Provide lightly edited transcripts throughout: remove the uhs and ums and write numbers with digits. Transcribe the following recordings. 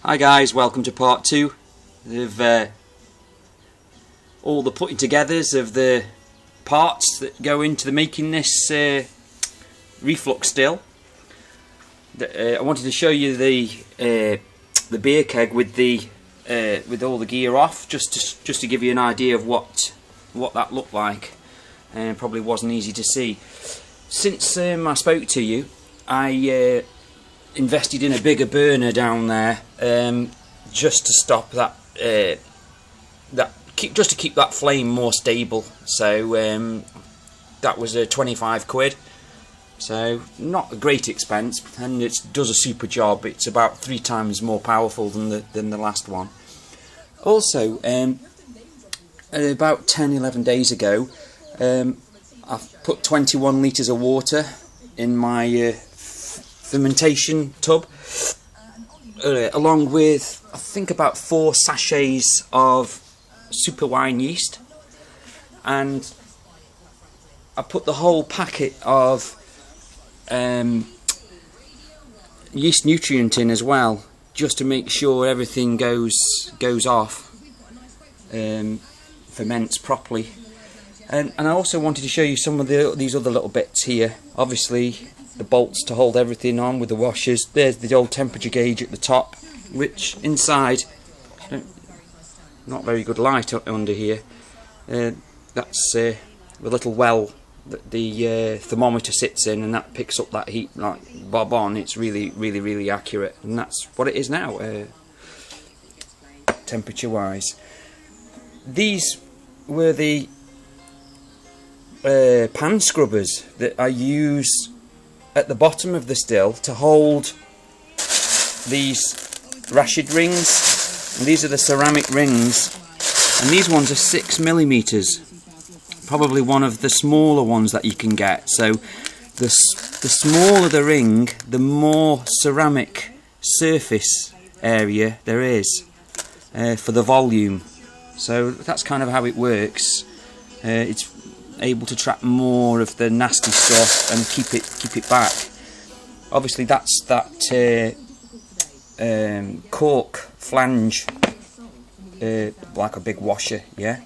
Hi guys, welcome to part 2 of all the putting togethers of the parts that go into the making this Reflux still. I wanted to show you the beer keg with all the gear off, just to give you an idea of what that looked like, and probably wasn't easy to see. Since I spoke to you, I invested in a bigger burner down there, just to stop that, just to keep that flame more stable. So that was 25 quid. So not a great expense, and it does a super job. It's about 3 times more powerful than the last one. Also, about 10-11 days ago, I've put 21 litres of water in my fermentation tub, along with I think about 4 sachets of super wine yeast, and I put the whole packet of yeast nutrient in as well, just to make sure everything goes off, ferments properly. And I also wanted to show you some of these other little bits here. Obviously the bolts to hold everything on with the washers. There's the old temperature gauge at the top, which inside, not very good light under here. That's the little well that the thermometer sits in, and that picks up that heat like bob on. It's really accurate, and that's what it is now, temperature wise. These were the pan scrubbers that I use at the bottom of the still to hold these ratchet rings, and these are the ceramic rings, and these ones are 6mm, probably one of the smaller ones that you can get. So the smaller the ring, the more ceramic surface area there is for the volume. So that's kind of how it works. It's able to trap more of the nasty stuff and keep it back. Obviously that's that cork flange, like a big washer, yeah.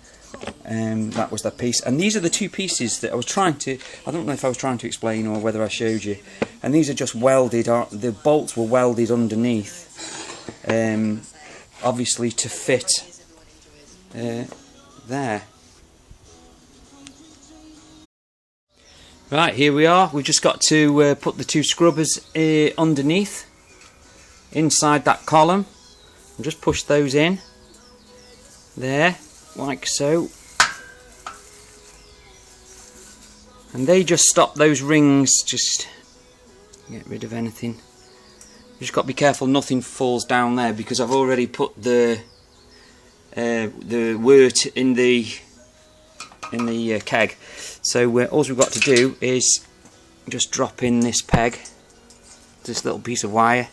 That was that piece, and these are the 2 pieces that I was trying to, I don't know if I was trying to explain or whether I showed you, and these are just welded, the bolts were welded underneath, obviously to fit there. Right, here we are. We've just got to put the 2 scrubbers underneath, inside that column, and just push those in there, like so, and they just stop those rings. Just get rid of anything. You just got to be careful nothing falls down there, because I've already put the wort in the keg. So all we've got to do is just drop in this peg, this little piece of wire,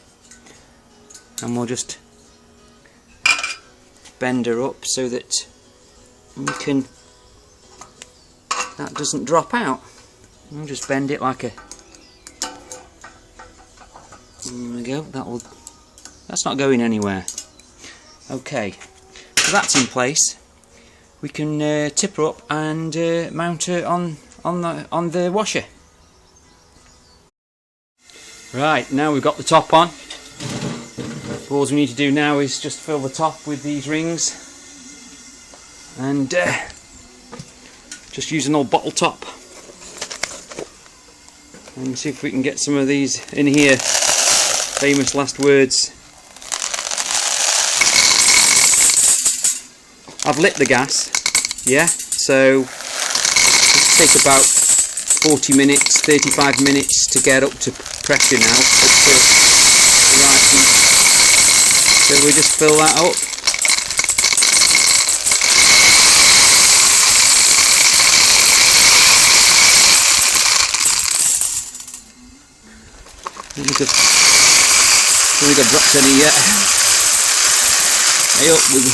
and we'll just bend her up so that that doesn't drop out. We'll just bend it like a, there we go, that's not going anywhere. Okay, so that's in place. We can tip her up and mount her on the washer. Right, now we've got the top on. All we need to do now is just fill the top with these rings, and just use an old bottle top, and see if we can get some of these in here. Famous last words. I've lit the gas, yeah, so it'll take about 40 minutes, 35 minutes to get up to pressure now, up to the right heat. So we just fill that up. I don't think I've dropped any yet. Hey up with you.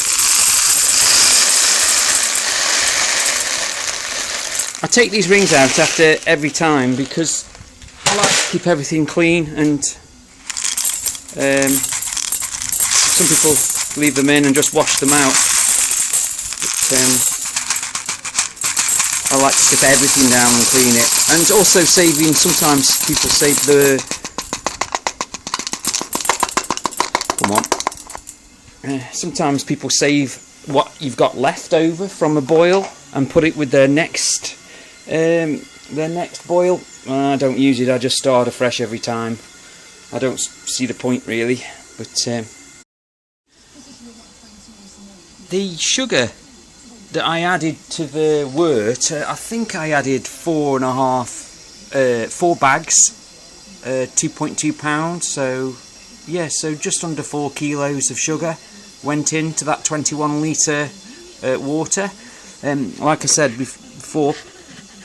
I take these rings out after every time because I like to keep everything clean and some people leave them in and just wash them out. But, I like to strip everything down and clean it. And also saving, sometimes people save the... Come on. Sometimes people save what you've got left over from a boil and put it with their next boil. I don't use it, I just start afresh every time. I don't see the point really. But the sugar that I added to the wort, I think I added 4 bags, 2.2 pounds, so yeah, so just under 4 kilos of sugar went into that 21 litre water. Like I said before,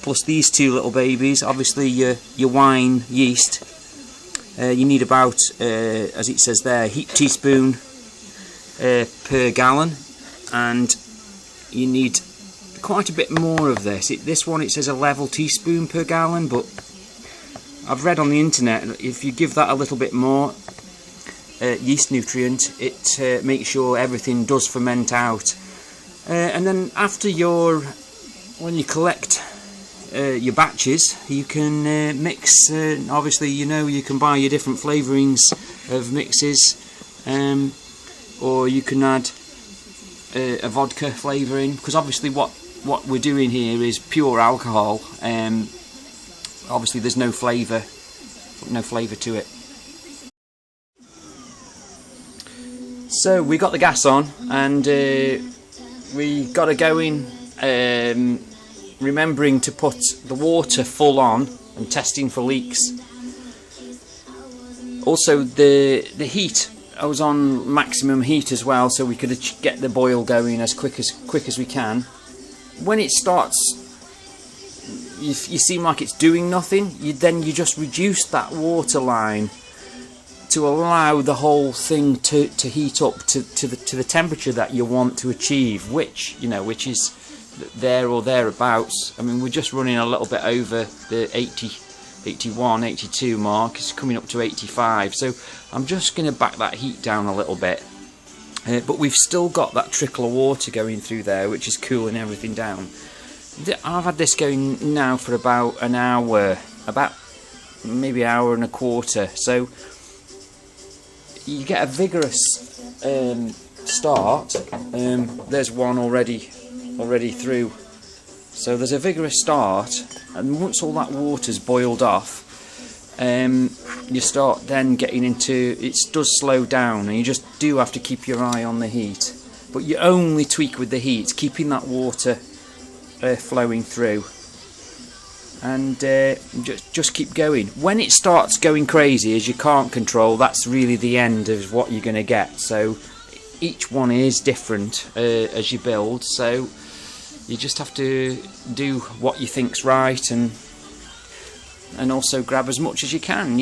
plus these 2 little babies, obviously your wine yeast, you need about, as it says there, heaped teaspoon per gallon, and you need quite a bit more of this. This one, it says a level teaspoon per gallon, but I've read on the internet if you give that a little bit more yeast nutrient, it makes sure everything does ferment out. And then after when you collect your batches, you can mix. Obviously, you can buy your different flavourings of mixes, or you can add a vodka flavouring, because obviously what we're doing here is pure alcohol. Obviously there's no flavour to it. So we got the gas on, and we got it going, remembering to put the water full on and testing for leaks. Also the heat, I was on maximum heat as well, so we could get the boil going as quick as we can. When it starts, you seem like it's doing nothing, then you just reduce that water line to allow the whole thing to heat up to the temperature that you want to achieve, which is there or thereabouts. I mean, we're just running a little bit over the 80, 81, 82 mark. It's coming up to 85, so I'm just going to back that heat down a little bit. But we've still got that trickle of water going through there, which is cooling everything down. I've had this going now for about an hour, about maybe an hour and a quarter, so you get a vigorous start. There's one already through, so there's a vigorous start, and once all that water's boiled off, you start then getting into, it does slow down, and you just do have to keep your eye on the heat, but you only tweak with the heat, keeping that water flowing through, and just keep going. When it starts going crazy, as you can't control, that's really the end of what you're going to get. So each one is different as you build, so you just have to do what you think's right, and also grab as much as you can,